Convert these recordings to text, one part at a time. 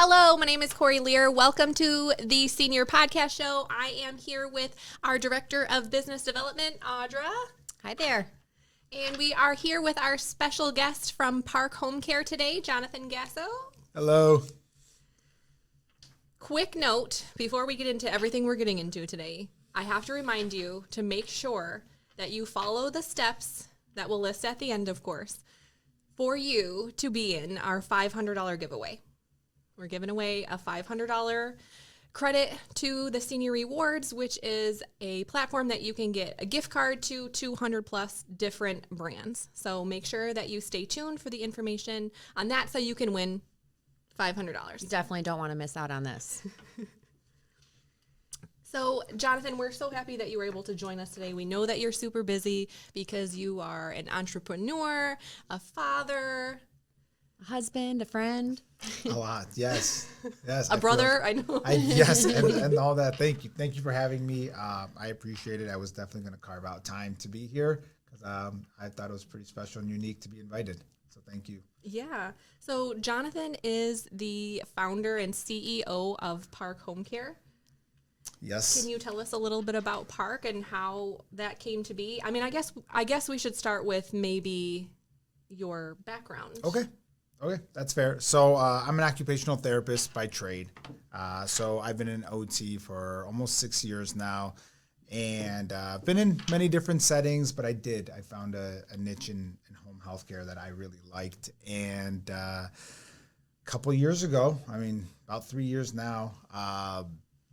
Hello, my name is Corey Lear. Welcome to the Senior Podcast Show. I am here with our Director of Business Development, Audra. Hi there. And we are here with our special guest from PARC Home Care today, Jonathan Gasso. Hello. Quick note, before we get into everything we're getting into today, I have to remind you to make sure that you follow the steps that we'll list at the end, of course, for you to be in our $500 giveaway. We're giving away a $500 credit to the Senior Rewards, which is a platform that you can get a gift card to 200 plus different brands. So make sure that you stay tuned for the information on that so you can win $500. You definitely don't want to miss out on this. So, Jonathan, we're so happy that you were able to join us today. We know that you're super busy because you are an entrepreneur, a father, A husband, a friend. A lot, yes. Yes. a brother, I know. Yes, and all that. Thank you. Thank you for having me. I appreciate it. I was definitely going to carve out time to be here because I thought it was pretty special and unique to be invited. So thank you. Yeah. So, Jonathan is the founder and CEO of PARC Home Care. Yes. Can you tell us a little bit about PARC and how that came to be? I mean, I guess we should start with maybe your background. Okay, that's fair. So I'm an occupational therapist by trade. So I've been in OT for almost 6 years now, and been in many different settings. But I found a niche in home healthcare that I really liked, and a couple years ago, about 3 years now,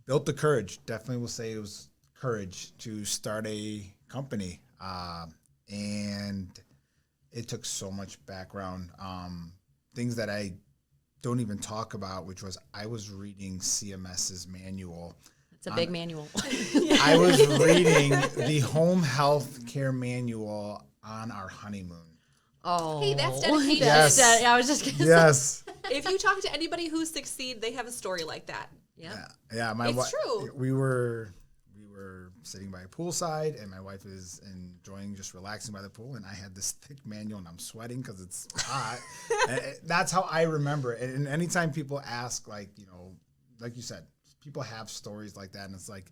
built the courage. Definitely will say it was courage to start a company, and it took so much background. Things that I don't even talk about, which was I was reading CMS's manual. It's a big manual. I was reading the home health care manual on our honeymoon. Oh. Hey, that's dedication. Yes. I was just going to Yes. If you talk to anybody who succeed, they have a story like that. Yeah. Yeah. It's true. We were sitting by a poolside, and my wife is enjoying just relaxing by the pool, and I had this thick manual, and I'm sweating because it's hot. That's how I remember it. And anytime people ask, like you said, people have stories like that, and it's like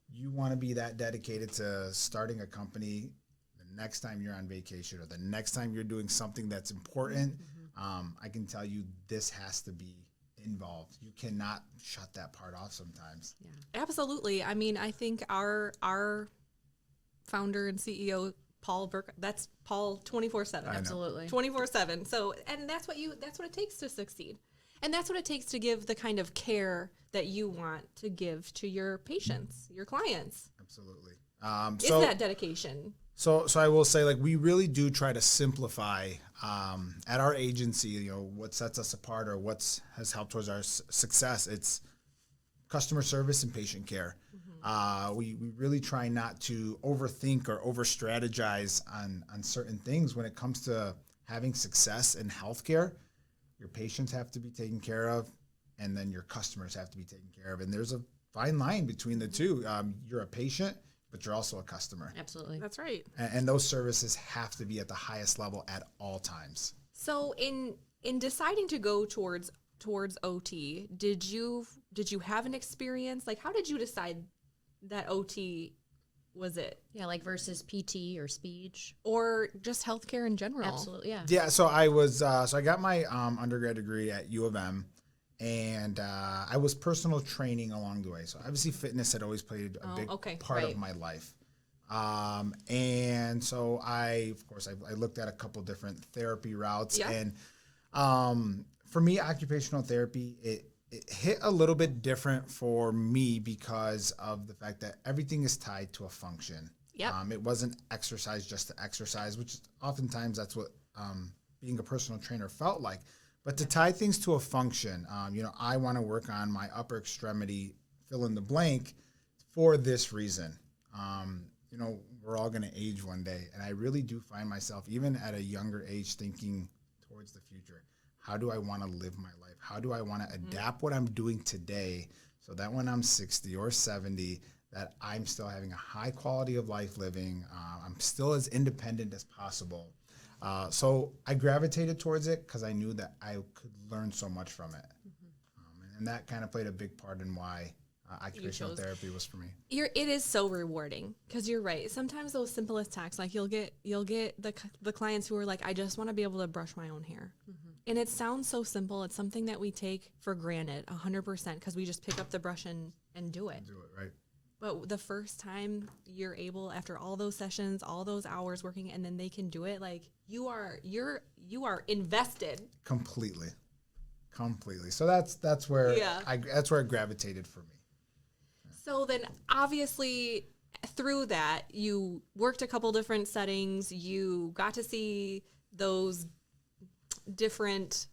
you want to be that dedicated to starting a company the next time you're on vacation or the next time you're doing something that's important. I can tell you this has to be involved. You cannot shut that part off sometimes. Yeah. Absolutely. I mean, I think our founder and CEO, Paul Burke, that's Paul 24/7. Absolutely. 24/7. So, and that's what it takes to succeed. And that's what it takes to give the kind of care that you want to give to your patients, your clients. Absolutely. Is that dedication? So I will say, like, we really do try to simplify at our agency, what sets us apart or what has helped towards our success. It's customer service and patient care. We really try not to overthink or over-strategize on certain things when it comes to having success in healthcare. Your patients have to be taken care of, and then your customers have to be taken care of. And there's a fine line between the two. You're a patient, but you're also a customer. Absolutely. That's right. And those services have to be at the highest level at all times. So in deciding to go towards OT, did you have an experience? Like, how did you decide that OT was it? Yeah, like versus PT or speech. Or just healthcare in general? Absolutely, yeah. Yeah, so I was I got my undergrad degree at U of M, and I was personal training along the way. So obviously fitness had always played a big part of my life. And so I looked at a couple different therapy routes, and for me, occupational therapy, it hit a little bit different for me because of the fact that everything is tied to a function. Yep. It wasn't exercise just to exercise, which oftentimes that's what being a personal trainer felt like. But to tie things to a function, I want to work on my upper extremity, fill in the blank, for this reason. We're all going to age one day, and I really do find myself, even at a younger age, thinking towards the future. How do I want to live my life? How do I want to adapt what I'm doing today so that when I'm 60 or 70, that I'm still having a high quality of life living, I'm still as independent as possible. So I gravitated towards it because I knew that I could learn so much from it. And that kind of played a big part in why occupational chose. therapy was for me. It is so rewarding because you're right. Sometimes those simplest tasks, like you'll get the clients who are like, I just want to be able to brush my own hair. And it sounds so simple. It's something that we take for granted 100% because we just pick up the brush and do it. Do it, right? But the first time you're able, after all those sessions, all those hours working, and then they can do it, like you are invested. Completely. So that's where Yeah. that's where it gravitated for me. So then obviously through that, you worked a couple different settings. You got to see those different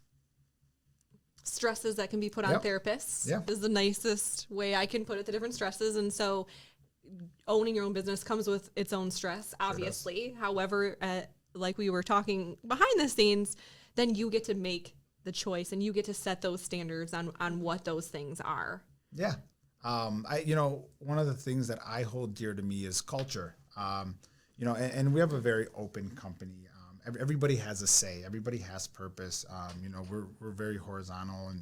stresses that can be put on Yep. therapists. Yeah. Is the nicest way I can put it, the different stresses. And so owning your own business comes with its own stress, obviously. However, like we were talking behind the scenes, then you get to make the choice and you get to set those standards on what those things are. Yeah. One of the things that I hold dear to me is culture. And we have a very open company. Everybody has a say. Everybody has purpose. We're very horizontal, and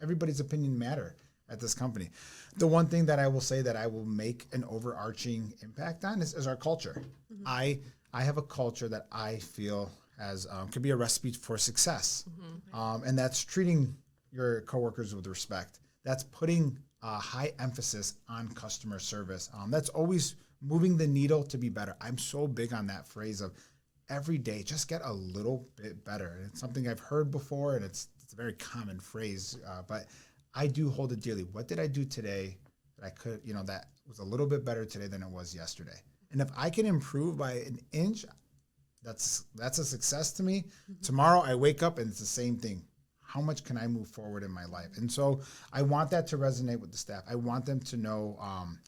everybody's opinion matter at this company. The one thing that I will say that I will make an overarching impact on is our culture. I have a culture that I feel has could be a recipe for success, and that's treating your coworkers with respect. That's putting a high emphasis on customer service. That's always moving the needle to be better. I'm so big on that phrase of every day, just get a little bit better. And it's something I've heard before, and it's a very common phrase, but I do hold it dearly. What did I do today that I could, that was a little bit better today than it was yesterday? And if I can improve by an inch, that's a success to me. Tomorrow I wake up and it's the same thing. How much can I move forward in my life? And so I want that to resonate with the staff. I want them to know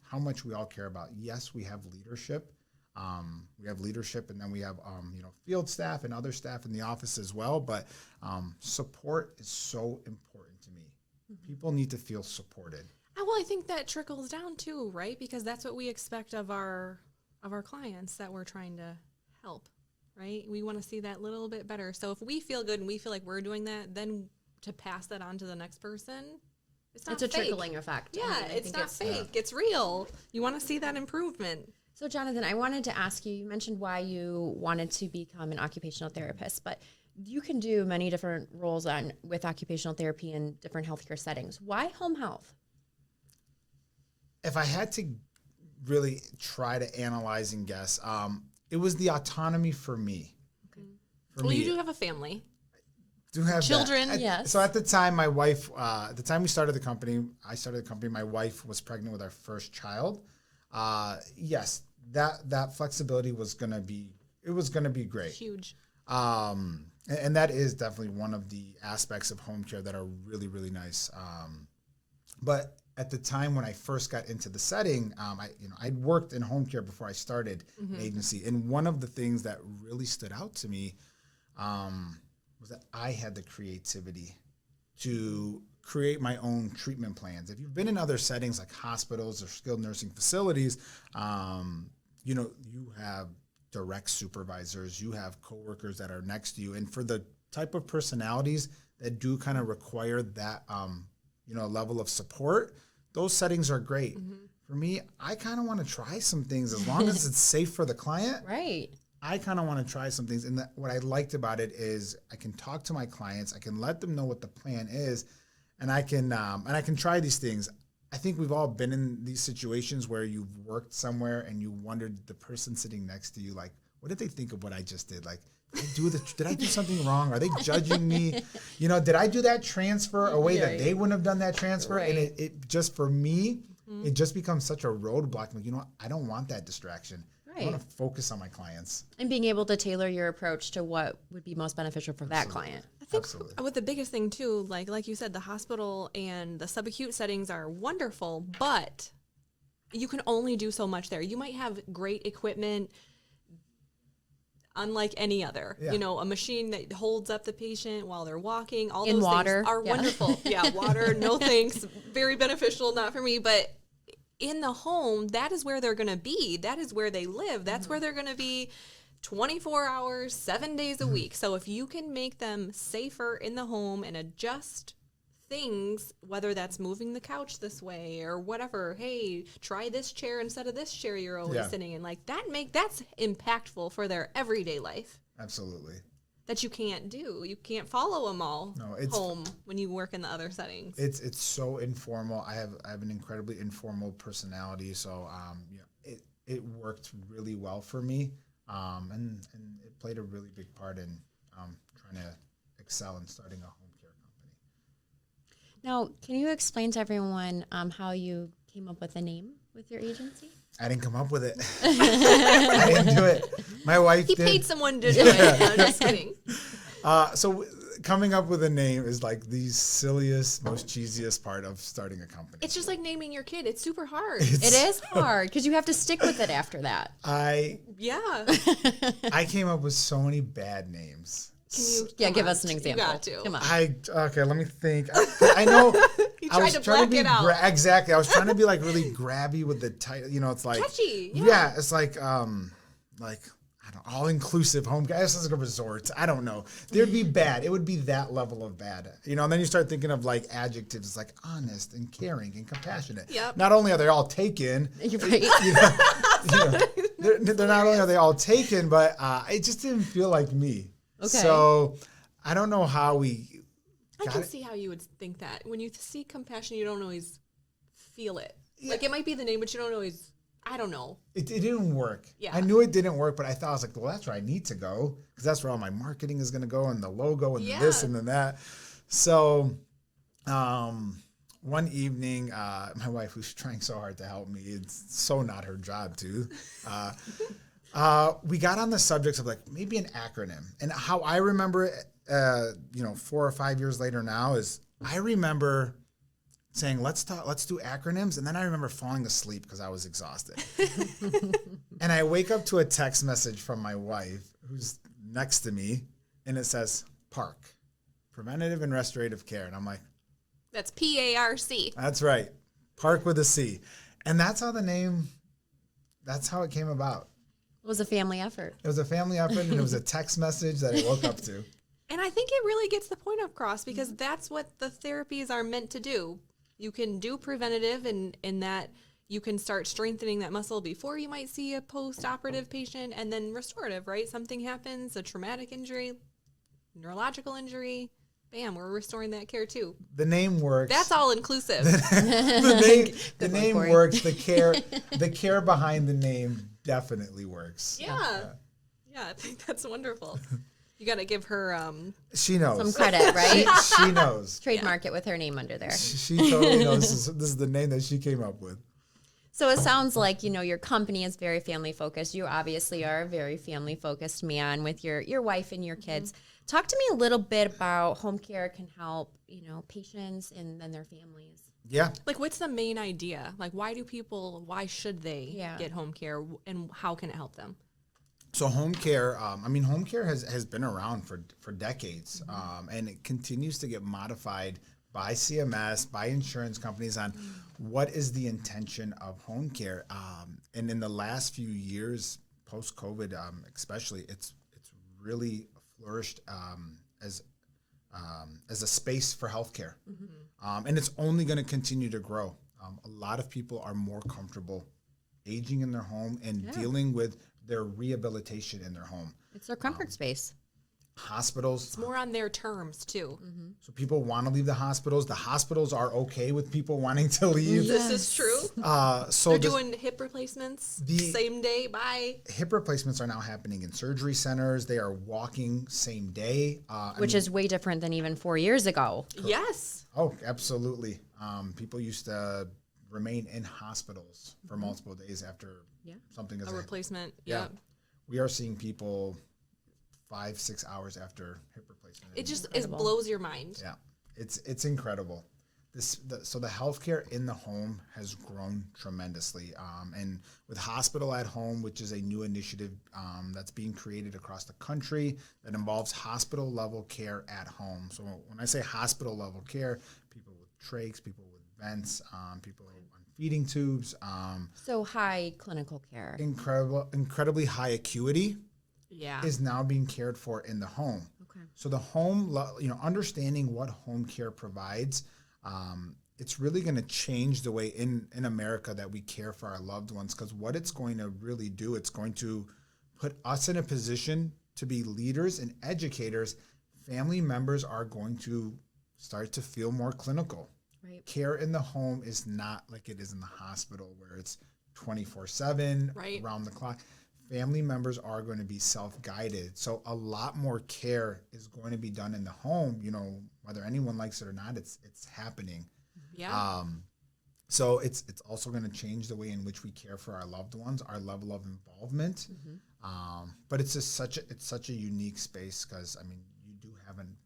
how much we all care about. Yes, we have leadership. And then we have field staff and other staff in the office as well. But support is so important to me. People need to feel supported. Well, I think that trickles down too, right? Because that's what we expect of our clients that we're trying to help, right? We want to see that little bit better. So if we feel good and we feel like we're doing that, then to pass that on to the next person, it's not It's a fake. trickling effect. Yeah, I it's think not fake. It's real. You want to see that improvement. So, Jonathan, I wanted to ask you, you mentioned why you wanted to become an occupational therapist, but you can do many different roles with occupational therapy in different healthcare settings. Why home health? If I had to really try to analyze and guess, it was the autonomy for me. Okay. You do have a family. Do have children, yes. So at the time, my wife, the time we started the company, my wife was pregnant with our first child. Yes, that flexibility was going to be great. Huge. And that is definitely one of the aspects of home care that are really, really nice. But at the time when I first got into the setting, I'd worked in home care before I started an agency. And one of the things that really stood out to me was that I had the creativity to create my own treatment plans. If you've been in other settings like hospitals or skilled nursing facilities, you have direct supervisors, you have coworkers that are next to you. And for the type of personalities that do kind of require that, level of support, those settings are great. For me, I kind of want to try some things as long as it's safe for the client. Right. I kind of want to try some things. And what I liked about it is I can talk to my clients, I can let them know what the plan is, and I can try these things. I think we've all been in these situations where you've worked somewhere and you wondered the person sitting next to you, like, what did they think of what I just did? Like, did I do something wrong? Are they judging me? Did I do that transfer a way that they wouldn't have done that transfer? Right. And it just, for me, it just becomes such a roadblock. Like, I don't want that distraction. Right. I want to focus on my clients. And being able to tailor your approach to what would be most beneficial for that client. I think Absolutely. with the biggest thing too, like you said, the hospital and the subacute settings are wonderful, but you can only do so much there. You might have great equipment, unlike any other. Yeah. A machine that holds up the patient while they're walking. All In those water. things are wonderful. Yeah, water, no thanks. Very beneficial, not for me, but in the home, that is where they're going to be. That is where they live. That's where they're going to be 24 hours, 7 days a week. So if you can make them safer in the home and adjust things, whether that's moving the couch this way or whatever. Hey, try this chair instead of this chair you're always sitting in. Like that's impactful for their everyday life. Absolutely. That you can't do. You can't follow them all home when you work in the other settings. It's so informal. I have an incredibly informal personality, so it worked really well for me, and it played a really big part in trying to excel in starting a home care company. Now, can you explain to everyone how you came up with a name with your agency? I didn't come up with it. I didn't do it. My wife did. He paid someone to do it. No, just kidding. So coming up with a name is like the silliest, most cheesiest part of starting a company. It's just like naming your kid. It's super hard. It is hard because you have to stick with it after that. Yeah. I came up with so many bad names. Can you? Give us an example. You got to. Come on. Okay, let me think. I know. You tried to black it out. Exactly. I was trying to be like really grabby with the title. It's like catchy. Yeah, it's like I don't know, all inclusive home care. It's like a resort. I don't know. There'd be bad. It would be that level of bad. And then you start thinking of like adjectives like honest and caring and compassionate. Yep. Not only are they all taken, You're right. they're not only are they all taken, but it just didn't feel like me. Okay. So I don't know how we. I can see how you would think that. When you see compassion, you don't always feel it. Yeah. Like it might be the name, but you don't always. I don't know. It didn't work. Yeah. I knew it didn't work, but I thought, I was like, well, that's where I need to go because that's where all my marketing is going to go and the logo and this and then that. So one evening, my wife, who's trying so hard to help me, it's so not her job to, we got on the subject of like maybe an acronym. And how I remember it, 4 or 5 years later now is I remember saying, let's do acronyms. And then I remember falling asleep because I was exhausted. And I wake up to a text message from my wife who's next to me. And it says PARC, Preventative and Restorative Care. And I'm like, that's PARC. That's right. PARC with a C. And that's how it came about. It was a family effort. It was a family effort and it was a text message that I woke up to. And I think it really gets the point across because that's what the therapies are meant to do. You can do preventative in that you can start strengthening that muscle before you might see a post-operative patient, and then restorative, right? Something happens, a traumatic injury, neurological injury, bam, we're restoring that care too. The name works. That's all inclusive. the name works. The care behind the name definitely works. Yeah, I think that's wonderful. You got to give her she knows some credit, right? She knows. Trademark it with her name under there. She totally knows this is the name that she came up with. So it sounds like, your company is very family focused. You obviously are a very family focused man with your wife and your kids. Mm-hmm. Talk to me a little bit about home care can help, patients and then their families. Yeah. Like, what's the main idea? Like, why should they get home care, and how can it help them? So home care, home care has been around for decades, and it continues to get modified by CMS, by insurance companies on what is the intention of home care. And in the last few years, post-COVID especially, it's really flourished as a space for healthcare. Mm-hmm. And it's only going to continue to grow. A lot of people are more comfortable aging in their home and dealing with their rehabilitation in their home. It's their comfort space. Hospitals. It's more on their terms too. Mm-hmm. So people want to leave the hospitals. The hospitals are okay with people wanting to leave. This is true. So they're doing hip replacements same day. Bye. Hip replacements are now happening in surgery centers. They are walking same day. Which is way different than even 4 years ago. Yes. Oh, absolutely. People used to remain in hospitals for multiple days after something is a replacement. Yeah. We are seeing people 5-6 hours after hip replacement. It blows your mind. Yeah, it's incredible. So the healthcare in the home has grown tremendously, and with Hospital at Home, which is a new initiative that's being created across the country that involves hospital level care at home. So when I say hospital level care, people with trachs, people with vents, people on feeding tubes. So high clinical care. Incredibly high acuity. Yeah. Is now being cared for in the home. Okay. So the home, understanding what home care provides, it's really going to change the way in America that we care for our loved ones, because what it's going to really do, it's going to put us in a position to be leaders and educators. Family members are going to start to feel more clinical. Right. Care in the home is not like it is in the hospital where it's 24/7, Right. around the clock. Family members are going to be self-guided. So a lot more care is going to be done in the home, whether anyone likes it or not, it's happening. Yeah. So it's also going to change the way in which we care for our loved ones, our level of involvement. But it's just such a unique space, because you do have an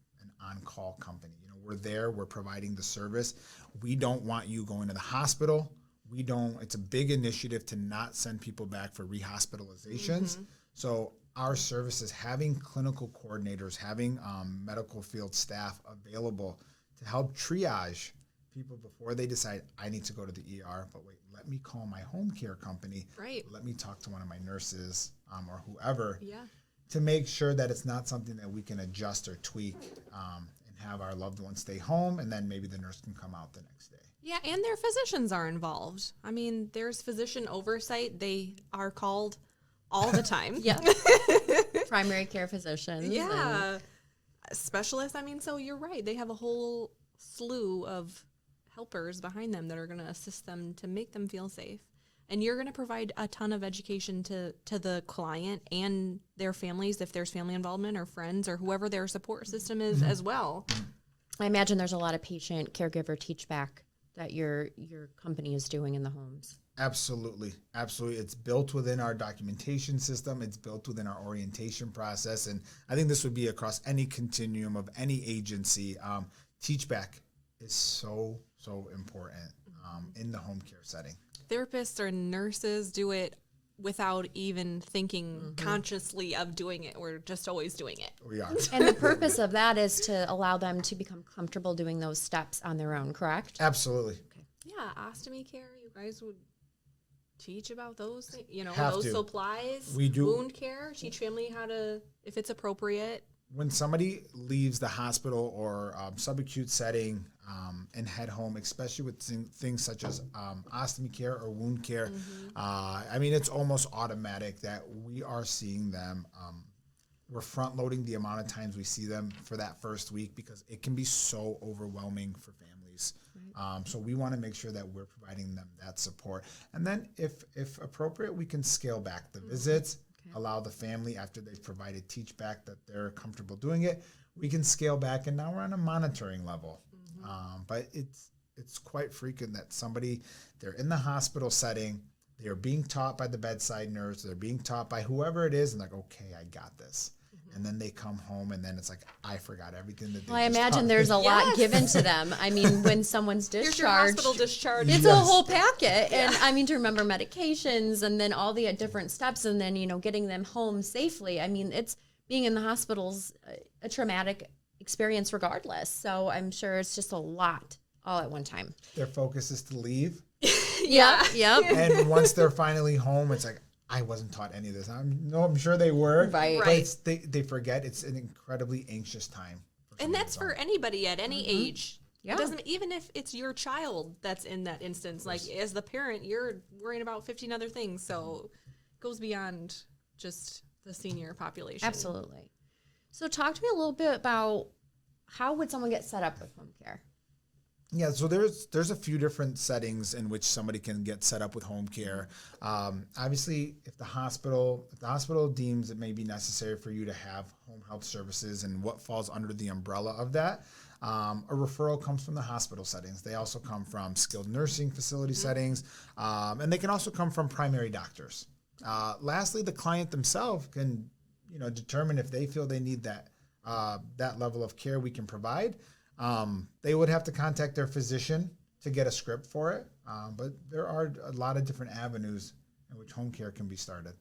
on-call company. We're there, we're providing the service. We don't want you going to the hospital. It's a big initiative to not send people back for rehospitalizations. So our services, having clinical coordinators, having medical field staff available to help triage people before they decide, I need to go to the ER, but wait, let me call my home care company. Right. Let me talk to one of my nurses or whoever, Yeah. to make sure that it's not something that we can adjust or tweak, and have our loved one stay home, and then maybe the nurse can come out the next day. Yeah, and their physicians are involved. There's physician oversight. They are called all the time. Yeah. Primary care physicians. Yeah. Specialists. So you're right. They have a whole slew of helpers behind them that are going to assist them to make them feel safe. And you're going to provide a ton of education to the client and their families, if there's family involvement or friends or whoever their support system is as well. I imagine there's a lot of patient caregiver teach back that your company is doing in the homes. Absolutely. It's built within our documentation system. It's built within our orientation process. And I think this would be across any continuum of any agency. Teach back is so important in the home care setting. Therapists or nurses do it without even thinking consciously of doing it. We're just always doing it. We are. And the purpose of that is to allow them to become comfortable doing those steps on their own, correct? Absolutely. Yeah, ostomy care, you guys would teach about those things, Have those to. supplies. We do. Wound care, teach family how to, if it's appropriate. When somebody leaves the hospital or subacute setting and head home, especially with things such as ostomy care or wound care, it's almost automatic that we are seeing them. We're front loading the amount of times we see them for that first week, because it can be so overwhelming for families. So we want to make sure that we're providing them that support. And then if appropriate, we can scale back the visits. Allow the family, after they've provided teach back that they're comfortable doing it, we can scale back, and now we're on a monitoring level. But it's quite frequent that they're in the hospital setting, they're being taught by the bedside nurse, they're being taught by whoever it is, and like, okay, I got this. And then they come home, and then it's like, I forgot everything that they Well, I just imagine taught there's me. a lot given to them. When someone's Here's your discharged, hospital discharge. it's Yes. a whole packet. And to remember medications and then all the different steps, and then, getting them home safely. It's being in the hospital's a traumatic experience regardless. So I'm sure it's just a lot all at one time. Their focus is to leave. Yep. And once they're finally home, it's like, I wasn't taught any of this. I'm sure they were. Right. But they forget. It's an incredibly anxious time. And that's for anybody at any age. Yeah. It doesn't, even if it's your child that's in that instance, like as the parent, you're worrying about 15 other things. So it goes beyond just the senior population. Absolutely. So talk to me a little bit about how would someone get set up with home care? Yeah, so there's a few different settings in which somebody can get set up with home care. Obviously, if the hospital deems it may be necessary for you to have home health services, and what falls under the umbrella of that, a referral comes from the hospital settings. They also come from skilled nursing facility settings, and they can also come from primary doctors. Lastly, the client themselves can determine if they feel they need that level of care we can provide. They would have to contact their physician to get a script for it, but there are a lot of different avenues in which home care can be started.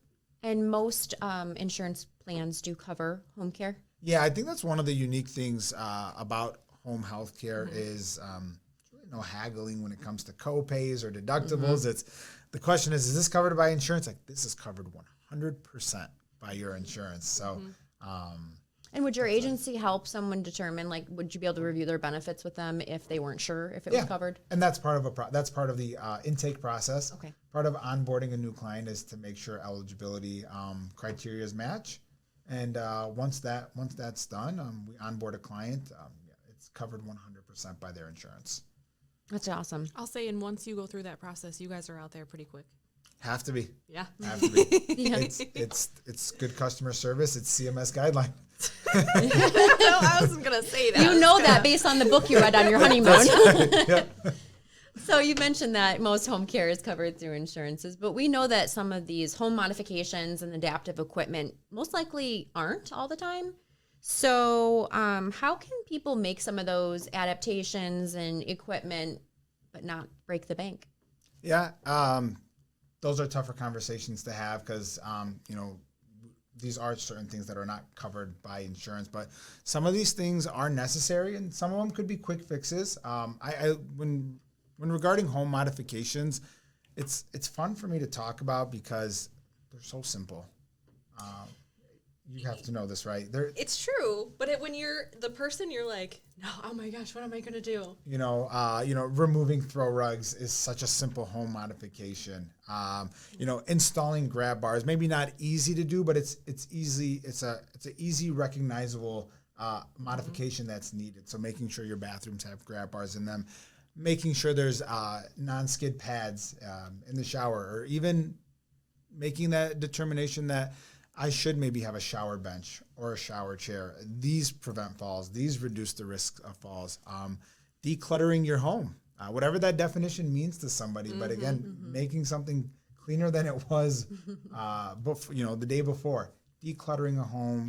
And most insurance plans do cover home care? Yeah, I think that's one of the unique things about home health care is really no haggling when it comes to co-pays or deductibles. It's the question is this covered by insurance? Like, this is covered 100% by your insurance. So And would your agency help someone determine, like, would you be able to review their benefits with them if they weren't sure if it was covered? And that's part of that's part of the intake process. Okay. Part of onboarding a new client is to make sure eligibility criteria is match. And once that's done, we onboard a client. It's covered 100% by their insurance. That's awesome. I'll say, and once you go through that process, you guys are out there pretty quick. Have to be. Yeah. Have to be. It's good customer service. It's CMS guideline. No, I wasn't gonna say that. You know that based on the book you read on your honeymoon. Yeah. So you mentioned that most home care is covered through insurances, but we know that some of these home modifications and adaptive equipment most likely aren't all the time. So how can people make some of those adaptations and equipment but not break the bank? Yeah. Those are tougher conversations to have because, these are certain things that are not covered by insurance, but some of these things are necessary and some of them could be quick fixes. When regarding home modifications, it's fun for me to talk about because they're so simple. You have to know this, right? It's true, but when you're the person, you're like, no, oh my gosh, what am I gonna do? Removing throw rugs is such a simple home modification. Installing grab bars, maybe not easy to do, but it's easy. It's an easy, recognizable modification that's needed. So making sure your bathrooms have grab bars in them, making sure there's non-skid pads in the shower, or even making that determination that I should maybe have a shower bench or a shower chair. These prevent falls. These reduce the risk of falls. Decluttering your home, whatever that definition means to somebody. But again, making something cleaner than it was, the day before. Decluttering a home,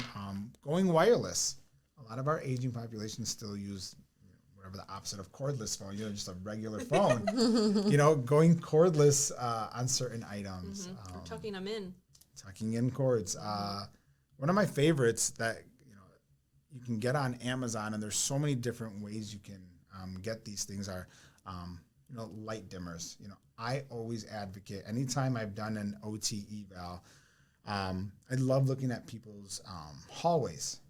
going wireless. A lot of our aging population still use whatever the opposite of cordless phone, just a regular phone. Going cordless on certain items. Tucking them in. Tucking in cords. One of my favorites that you can get on Amazon, and there's so many different ways you can get these things are light dimmers. I always advocate anytime I've done an OT eval. I love looking at people's hallways,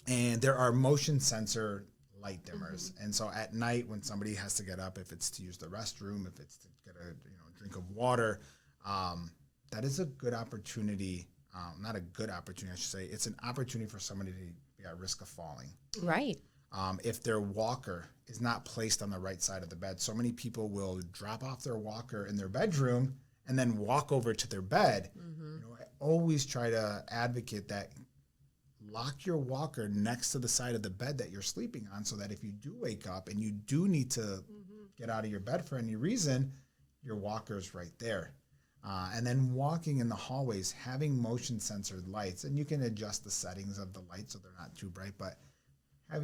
and there are motion sensor light dimmers. And so at night when somebody has to get up, if it's to use the restroom, if it's to get a drink of water. That is a good opportunity, not a good opportunity, I should say. It's an opportunity for somebody to be at risk of falling. Right. If their walker is not placed on the right side of the bed, so many people will drop off their walker in their bedroom and then walk over to their bed. I always try to advocate that lock your walker next to the side of the bed that you're sleeping on so that if you do wake up and you do need to get out of your bed for any reason, your walker's right there. And then walking in the hallways, having motion censored lights, and you can adjust the settings of the lights so they're not too bright, but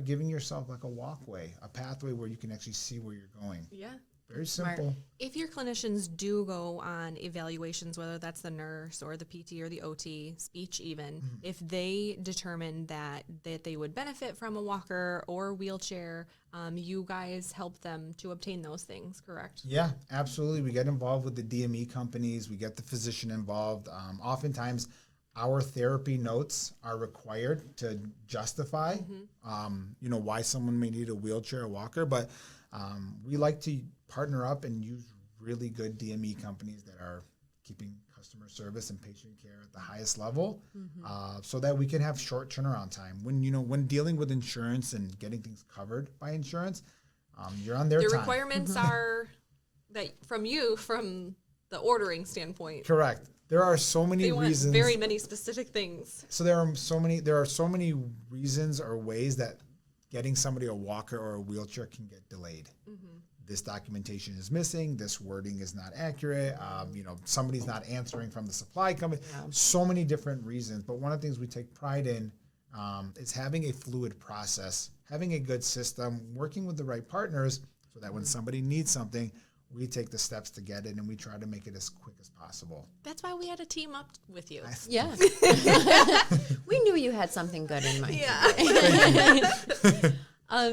giving yourself like a walkway, a pathway where you can actually see where you're going. Yeah. Very simple. Smart. If your clinicians do go on evaluations, whether that's the nurse or the PT or the OT, speech even, if they determine that they would benefit from a walker or wheelchair, you guys help them to obtain those things, correct? Yeah, absolutely. We get involved with the DME companies. We get the physician involved. Oftentimes, our therapy notes are required to justify, why someone may need a wheelchair or walker. But we like to partner up and use really good DME companies that are keeping customer service and patient care at the highest level, so that we can have short turnaround time. When dealing with insurance and getting things covered by insurance, you're on their time. The requirements are that from the ordering standpoint. Correct. There are so many They want reasons. very many specific things. So there are so many reasons or ways that getting somebody a walker or a wheelchair can get delayed. This documentation is missing. This wording is not accurate. Somebody's not answering from the supply company. Yeah. So many different reasons. But one of the things we take pride in is having a fluid process, having a good system, working with the right partners so that when somebody needs something, we take the steps to get it, and we try to make it as quick as possible. That's why we had to team up with you. Yeah. We knew you had something good in mind. Yeah.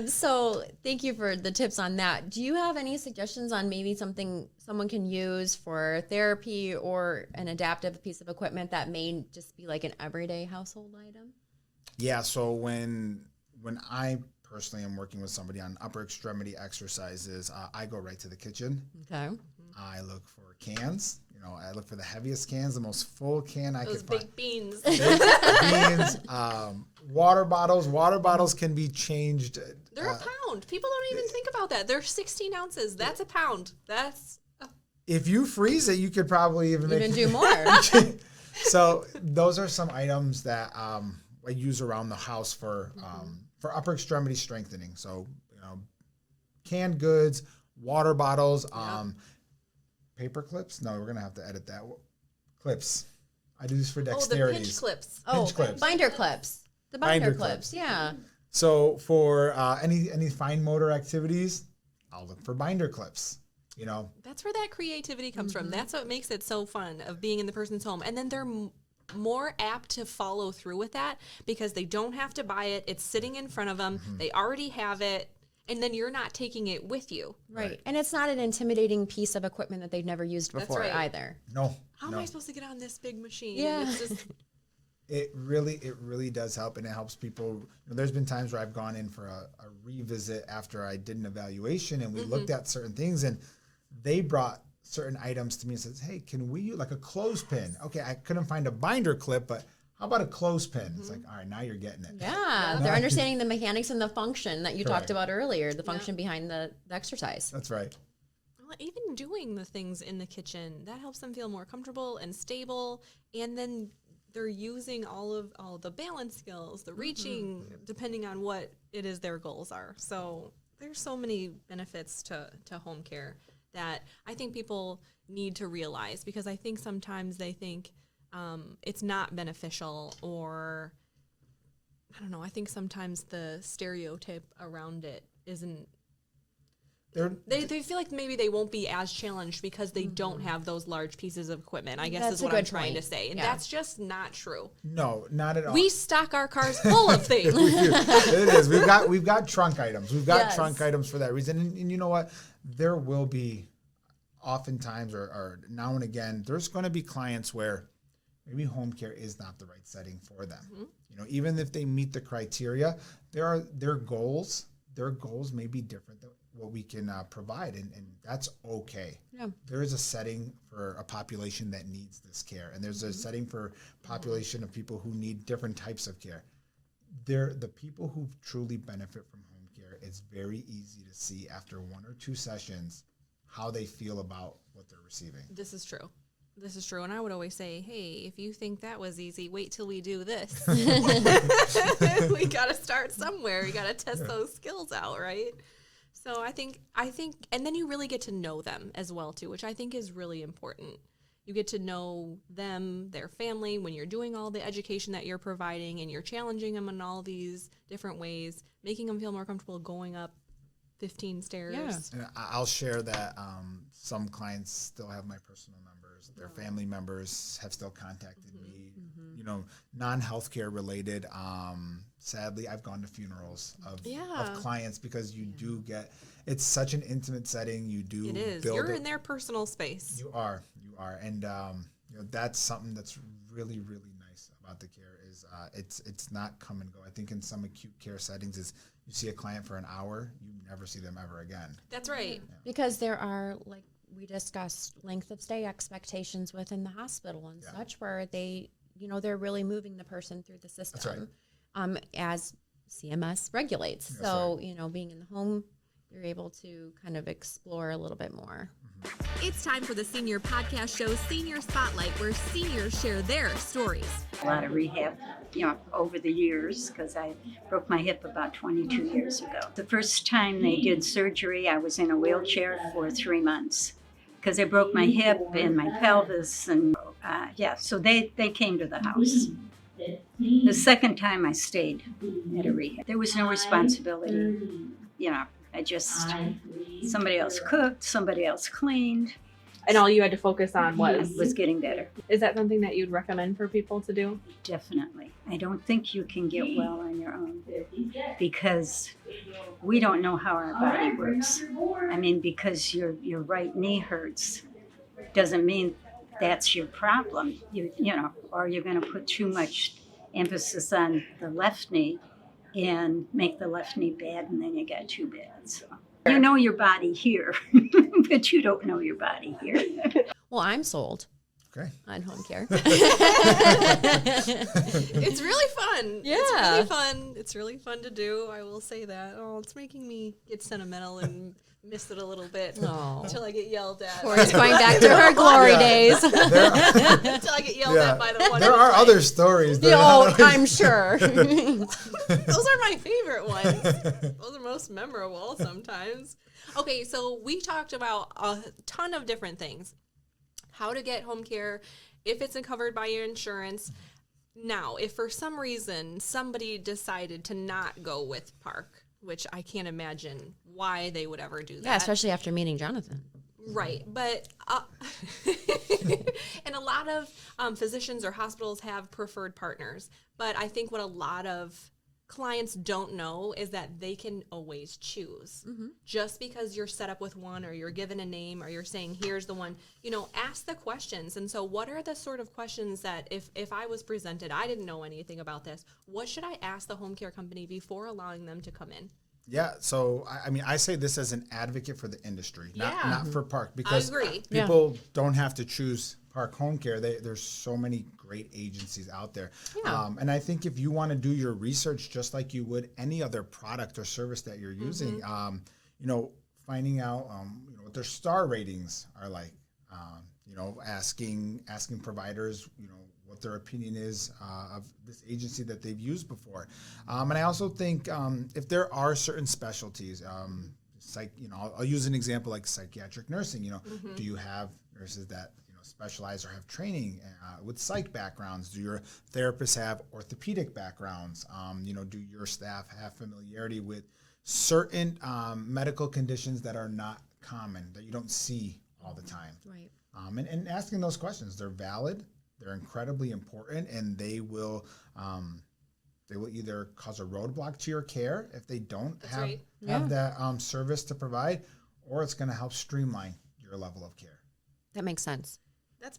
So thank you for the tips on that. Do you have any suggestions on maybe something someone can use for therapy or an adaptive piece of equipment that may just be like an everyday household item? Yeah, so when I personally am working with somebody on upper extremity exercises, I go right to the kitchen. Okay. I look for cans. I look for the heaviest cans, the most full can I Those could big find. beans. Big beans, water bottles. Water bottles can be changed. They're a pound. People don't even think about that. They're 16 ounces. That's a pound. If you freeze it, you could probably even do more. So those are some items that I use around the house for upper extremity strengthening. So canned goods, water bottles, paper clips. No, we're gonna have to edit that. Clips. I do this for dexterity. The pinch clips. Pinch clips. Binder clips. The binder clips. Yeah. So for any fine motor activities, I'll look for binder clips. That's where that creativity comes from. That's what makes it so fun of being in the person's home. And then they're more apt to follow through with that because they don't have to buy it. It's sitting in front of them. They already have it. And then you're not taking it with you. Right. And it's not an intimidating piece of equipment that they've never used before right. either. No. How am I supposed to get on this big machine? Yeah. And it's just, It really does help, and it helps people. There's been times where I've gone in for a revisit after I did an evaluation, and we looked at certain things, and they brought certain items to me and says, "Hey, can we use like a clothespin?" Okay, I couldn't find a binder clip, but how about a clothespin? It's like, all right, now you're getting it. Yeah. They're understanding the mechanics and the function that you Correct. talked about earlier, the function behind the exercise. That's right. well, even doing the things in the kitchen, that helps them feel more comfortable and stable. And then they're using all the balance skills, the reaching, depending on what it is their goals are. So there's so many benefits to home care that I think people need to realize, because I think sometimes they think it's not beneficial, or I don't know. I think sometimes the stereotype around it isn't. They feel like maybe they won't be as challenged because they don't have those large pieces of equipment, I guess That's is a what I'm good trying to point. say. And Yeah. that's just not true. No, not at all. We stock our cars full of things. It is. We've got trunk items. We've got Yes. trunk items for that reason. And you know what? There will be oftentimes or now and again, there's going to be clients where maybe home care is not the right setting for them. Even if they meet the criteria, their goals may be different than what we can provide, and that's okay. Yeah. There is a setting for a population that needs this care, and there's a setting for population of people who need different types of care. The people who truly benefit from home care, it's very easy to see after 1 or 2 sessions how they feel about what they're receiving. This is true. And I would always say, hey, if you think that was easy, wait till we do this. We got to start somewhere. We got to test those skills out, right? So I think, and then you really get to know them as well, too, which I think is really important. You get to know them, their family, when you're doing all the education that you're providing and you're challenging them in all these different ways, making them feel more comfortable going up 15 stairs. Yeah. And I'll share that some clients still have my personal numbers. Their family members have still contacted me, non-healthcare related. Sadly, I've gone to funerals of clients because you do get, it's such an intimate setting. You do It is. You're in their personal space. You are. And that's something that's really, really nice about the care is it's not come and go. I think in some acute care settings is you see a client for an hour, you never see them ever again. That's right. Because there are, like we discussed, length of stay expectations within the hospital and such, where they, they're really moving the person through the system. That's right. As CMS regulates. That's so, being in the home, you're able to kind of explore a little bit more. It's time for the Senior Podcast Show, Senior Spotlight, where seniors share their stories. A lot of rehab, over the years, because I broke my hip about 22 years ago. The first time they did surgery, I was in a wheelchair for 3 months because I broke my hip and my pelvis, and so they came to the house. The second time I stayed at a rehab. There was no responsibility, I just, somebody else cooked, somebody else cleaned. And all you had to focus on was getting better. Is that something that you'd recommend for people to do? Definitely. I don't think you can get well on your own because we don't know how our body works. I mean, because your right knee hurts doesn't mean that's your problem, or you're going to put too much emphasis on the left knee and make the left knee bad, and then you got two bad. So you know your body here, but you don't know your body here. Well, I'm sold Okay. on home care. It's really fun. Yeah. It's really fun. It's really fun to do. I will say that. Oh, it's making me get sentimental and miss it a little bit Oh. until I get yelled at. Corey's going back to her glory days. Until I get yelled at by the one. There who's are like- other stories. They're Oh, not- I'm sure. Those are my favorite ones. Those are most memorable sometimes. Okay, so we talked about a ton of different things. How to get home care, if it's covered by your insurance. Now, if for some reason somebody decided to not go with PARC, which I can't imagine why they would ever do that. Yeah, especially after meeting Jonathan. Right, but and a lot of physicians or hospitals have preferred partners. But I think what a lot of clients don't know is that they can always choose. Just because you're set up with one or you're given a name or you're saying, here's the one, ask the questions. And so what are the sort of questions that if I was presented, I didn't know anything about this, what should I ask the home care company before allowing them to come in? Yeah, so I mean, I say this as an advocate for the industry, not for PARC, because agree. people don't have to choose PARC Home Care. There's so many great agencies out there, and I think if you want to do your research just like you would any other product or service that you're using, finding out what their star ratings are like, asking providers, what their opinion is of this agency that they've used before. And I also think if there are certain specialties, I'll use an example like psychiatric nursing. Do you have nurses that specialize or have training with psych backgrounds? Do your therapists have orthopedic backgrounds? Do your staff have familiarity with certain medical conditions that are not common, that you don't see all the time? Right. And asking those questions, they're valid. They're incredibly important, and they will either cause a roadblock to your care if they don't have that service to provide, or it's going to help streamline your level of care. That makes sense. That's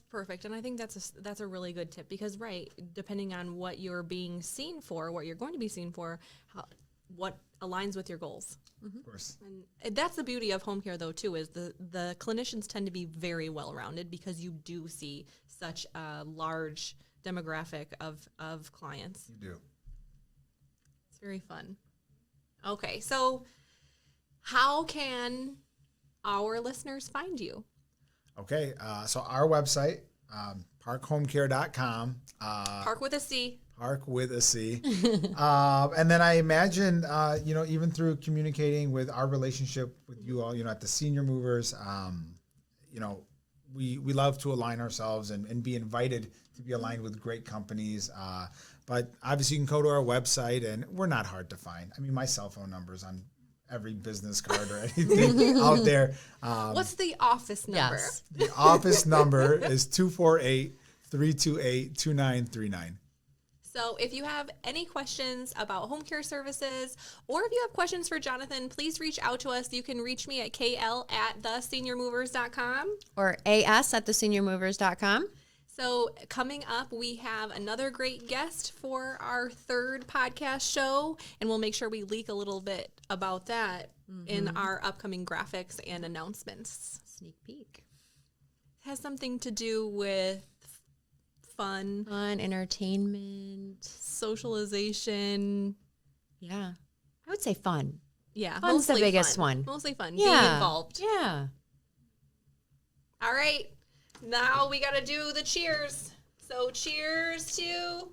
perfect, and I think that's a really good tip because depending on what you're being seen for, what you're going to be seen for, what aligns with your goals. Of course. And that's the beauty of home care, though, too, is the clinicians tend to be very well-rounded because you do see such a large demographic of clients. You do. It's very fun. Okay, so how can our listeners find you? Okay, so our website, parkhomecare.com. PARC with a C. PARC with a C. And then I imagine, even through communicating with our relationship with you all, at the Senior Movers, we love to align ourselves and be invited to be aligned with great companies. But obviously you can go to our website, and we're not hard to find. I mean, my cell phone number is on every business card or anything out there. What's the office number? Yes. The office number is 248-328-2939. So if you have any questions about home care services, or if you have questions for Jonathan, please reach out to us. You can reach me at kl@theseniormovers.com. Or as@theseniormovers.com. So coming up, we have another great guest for our third podcast show, and we'll make sure we leak a little bit about that in our upcoming graphics and announcements. Sneak peek. It has something to do with fun, Entertainment. socialization. Yeah. I would say fun. Yeah, Fun's the mostly biggest fun. one. Mostly fun. Yeah. Being involved. Yeah. All right. Now we got to do the cheers. So cheers to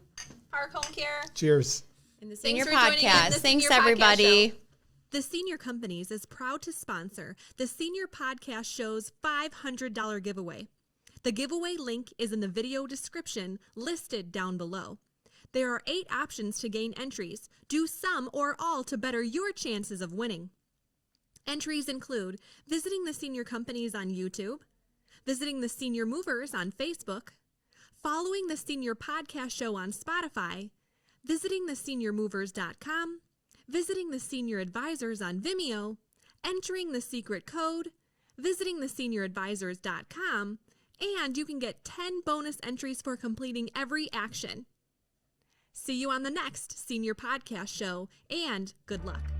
PARC Home Care. Cheers. And the Thanks Senior for joining in Podcast. the Thanks, Senior Podcast everybody. Show. The Senior Companies is proud to sponsor the Senior Podcast Show's $500 giveaway. The giveaway link is in the video description listed down below. There are 8 options to gain entries. Do some or all to better your chances of winning. Entries include visiting the Senior Companies on YouTube, visiting the Senior Movers on Facebook, following the Senior Podcast Show on Spotify, visiting theseniormovers.com, visiting the Senior Advisors on Vimeo, entering the secret code, visiting thesenior.advisors.com, and you can get 10 bonus entries for completing every action. See you on the next Senior Podcast Show, and good luck.